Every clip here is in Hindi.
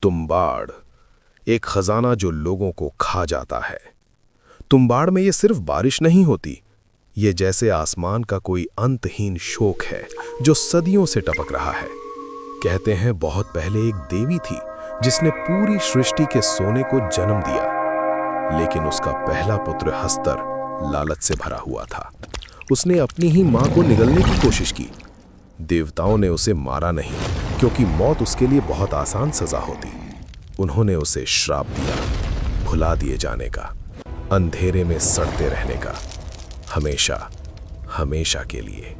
तुम्बाड़, एक खजाना जो लोगों को खा जाता है। तुम्बाड़ में ये सिर्फ बारिश नहीं होती, ये जैसे आसमान का कोई अंतहीन शोक है जो सदियों से टपक रहा है। कहते हैं बहुत पहले एक देवी थी जिसने पूरी सृष्टि के सोने को जन्म दिया, लेकिन उसका पहला पुत्र हस्तर लालच से भरा हुआ था। उसने अपनी ही मां को निगलने की कोशिश की। देवताओं ने उसे मारा नहीं, क्योंकि मौत उसके लिए बहुत आसान सजा होती। उन्होंने उसे श्राप दिया, भुला दिए जाने का, अंधेरे में सड़ते रहने का, हमेशा हमेशा के लिए।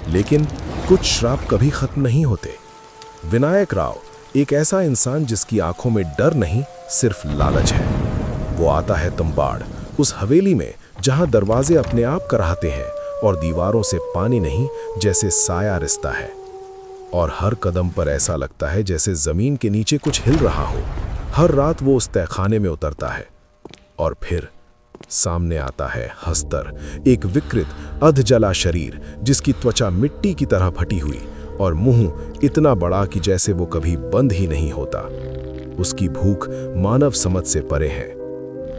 लेकिन कुछ श्राप कभी खत्म नहीं होते। विनायक राव एक ऐसा इंसान जिसकी आंखों में डर नहीं, सिर्फ लालच है। वो आता है तुम्बाड़, उस हवेली में जहां दरवाजे अपने आप कराहते हैं और दीवारों से पानी नहीं, जैसे साया रिश्ता है। और हर कदम पर ऐसा लगता है जैसे जमीन के नीचे कुछ हिल रहा हो। हर रात वो उस तहखाने में उतरता है और फिर सामने आता है हस्तर, एक विकृत अधजला शरीर जिसकी त्वचा मिट्टी की तरह फटी हुई और मुंह इतना बड़ा कि जैसे वो कभी बंद ही नहीं होता। उसकी भूख मानव समझ से परे है।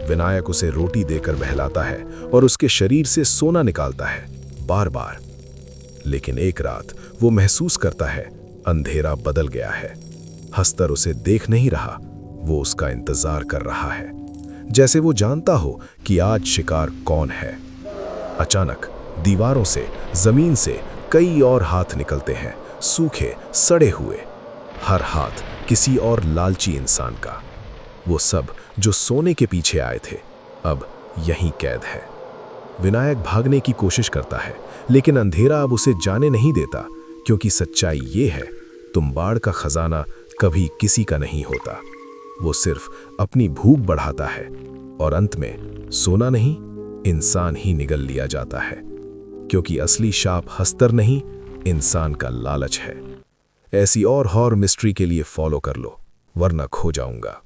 विनायक उसे रोटी देकर बहलाता है और उसके शरीर से सोना निकालता है बार बार। लेकिन एक रात वो महसूस करता है अंधेरा बदल गया है। हस्तर उसे देख नहीं रहा, वो उसका इंतजार कर रहा है, जैसे वो जानता हो कि आज शिकार कौन है। अचानक दीवारों से, जमीन से कई और हाथ निकलते हैं, सूखे सड़े हुए। हर हाथ किसी और लालची इंसान का। वो सब जो सोने के पीछे आए थे, अब यहीं कैद है। विनायक भागने की कोशिश करता है, लेकिन अंधेरा अब उसे जाने नहीं देता, क्योंकि सच्चाई ये है, तुम्बाड़ का खजाना कभी किसी का नहीं होता। वो सिर्फ अपनी भूख बढ़ाता है और अंत में सोना नहीं, इंसान ही निगल लिया जाता है, क्योंकि असली शाप हस्तर नहीं, इंसान का लालच है। ऐसी और हॉरर मिस्ट्री के लिए फॉलो कर लो, वरना खो जाऊंगा।